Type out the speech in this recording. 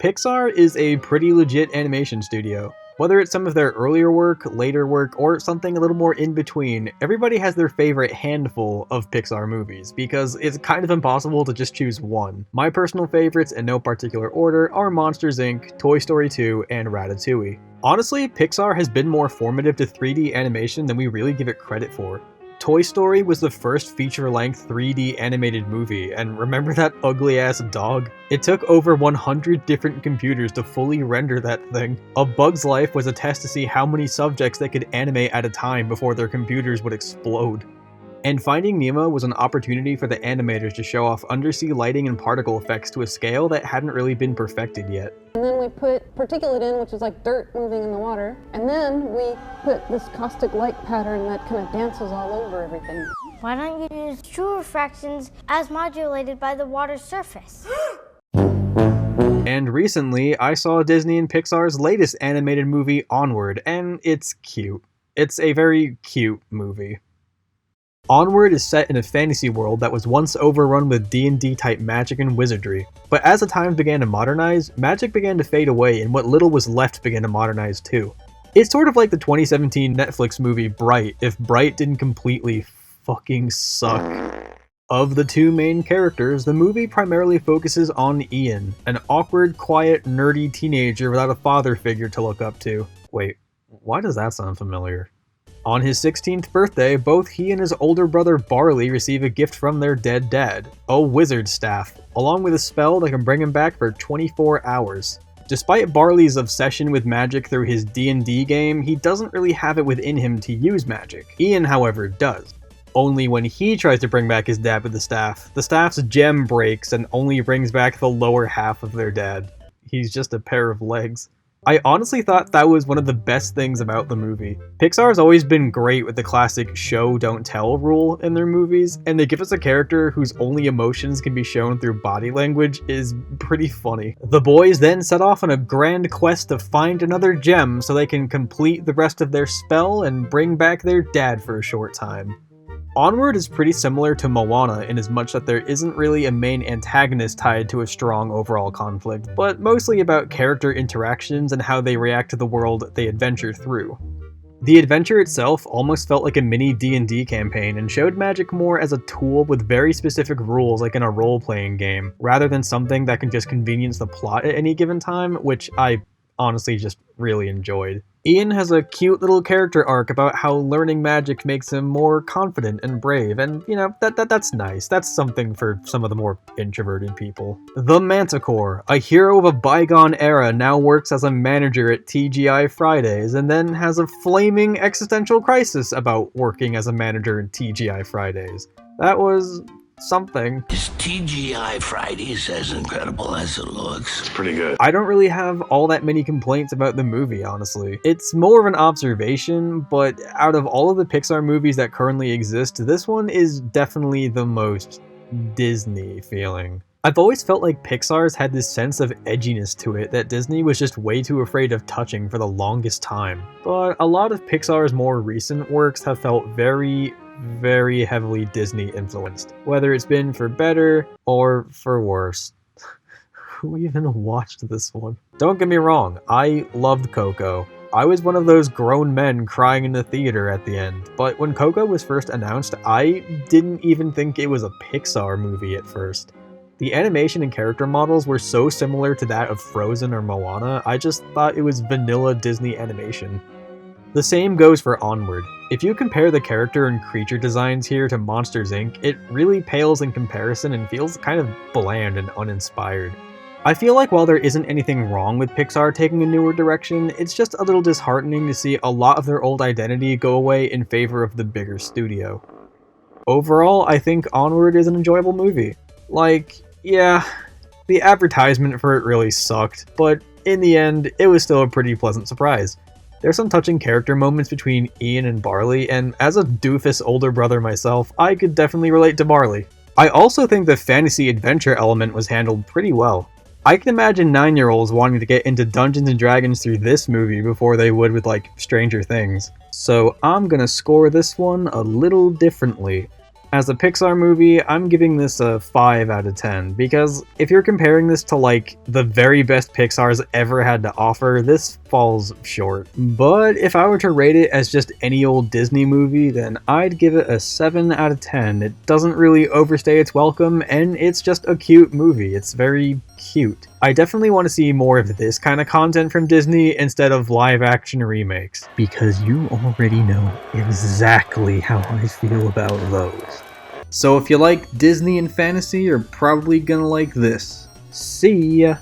Pixar is a pretty legit animation studio. Whether it's some of their earlier work, later work, or something a little more in between, everybody has their favorite handful of Pixar movies, because it's kind of impossible to just choose one. My personal favorites, in no particular order, are Monsters Inc., Toy Story 2, and Ratatouille. Honestly, Pixar has been more formative to 3D animation than we really give it credit for. Toy Story was the first feature-length 3D animated movie, and remember that ugly-ass dog? It took over 100 different computers to fully render that thing. A Bug's Life was a test to see how many subjects they could animate at a time before their computers would explode. And Finding Nemo was an opportunity for the animators to show off undersea lighting and particle effects to a scale that hadn't really been perfected yet. And then we put particulate in, which is like dirt moving in the water. And then we put this caustic light pattern that kind of dances all over everything. Why don't you use true refractions as modulated by the water's surface? And recently, I saw Disney and Pixar's latest animated movie, Onward, and it's cute. It's a very cute movie. Onward is set in a fantasy world that was once overrun with D&D type magic and wizardry, but as the times began to modernize, magic began to fade away and what little was left began to modernize too. It's sort of like the 2017 Netflix movie Bright, if Bright didn't completely fucking suck. Of the two main characters, the movie primarily focuses on Ian, an awkward, quiet, nerdy teenager without a father figure to look up to. Wait, why does that sound familiar? On his 16th birthday, both he and his older brother Barley receive a gift from their dead dad, a wizard staff, along with a spell that can bring him back for 24 hours. Despite Barley's obsession with magic through his D&D game, he doesn't really have it within him to use magic. Ian, however, does. Only when he tries to bring back his dad with the staff's gem breaks and only brings back the lower half of their dad. He's just a pair of legs. I honestly thought that was one of the best things about the movie. Pixar has always been great with the classic show don't tell rule in their movies, and they give us a character whose only emotions can be shown through body language is pretty funny. The boys then set off on a grand quest to find another gem so they can complete the rest of their spell and bring back their dad for a short time. Onward is pretty similar to Moana in as much that there isn't really a main antagonist tied to a strong overall conflict, but mostly about character interactions and how they react to the world they adventure through. The adventure itself almost felt like a mini D&D campaign and showed magic more as a tool with very specific rules like in a role-playing game, rather than something that can just convenience the plot at any given time, which I honestly just really enjoyed. Ian has a cute little character arc about how learning magic makes him more confident and brave, and you know, that's nice. That's something for some of the more introverted people. The Manticore, a hero of a bygone era, now works as a manager at TGI Fridays, and then has a flaming existential crisis about working as a manager in TGI Fridays. That was something. Is TGI Fridays as incredible as it looks? It's pretty good. I don't really have all that many complaints about the movie, honestly. It's more of an observation, but out of all of the Pixar movies that currently exist, this one is definitely the most Disney feeling. I've always felt like Pixar's had this sense of edginess to it that Disney was just way too afraid of touching for the longest time. But a lot of Pixar's more recent works have felt very heavily Disney influenced, whether it's been for better or for worse. Who even watched this one? Don't get me wrong, I loved Coco. I was one of those grown men crying in the theater at the end, but when Coco was first announced, I didn't even think it was a Pixar movie at first. The animation and character models were so similar to that of Frozen or Moana, I just thought it was vanilla Disney animation. The same goes for Onward. If you compare the character and creature designs here to Monsters Inc., it really pales in comparison and feels kind of bland and uninspired. I feel like while there isn't anything wrong with Pixar taking a newer direction, it's just a little disheartening to see a lot of their old identity go away in favor of the bigger studio. Overall, I think Onward is an enjoyable movie. Like, yeah, the advertisement for it really sucked, but in the end, it was still a pretty pleasant surprise. There's some touching character moments between Ian and Barley, and as a doofus older brother myself, I could definitely relate to Barley. I also think the fantasy adventure element was handled pretty well. I can imagine 9-year-olds wanting to get into Dungeons & Dragons through this movie before they would with, like, Stranger Things. So I'm gonna score this one a little differently. As a Pixar movie, I'm giving this a 5 out of 10, because if you're comparing this to like the very best Pixar's ever had to offer, this falls short. But if I were to rate it as just any old Disney movie, then I'd give it a 7 out of 10. It doesn't really overstay its welcome, and it's just a cute movie. It's very cute. I definitely want to see more of this kind of content from Disney instead of live action remakes, because you already know exactly how I feel about those. So if you like Disney and fantasy, you're probably gonna like this. See ya!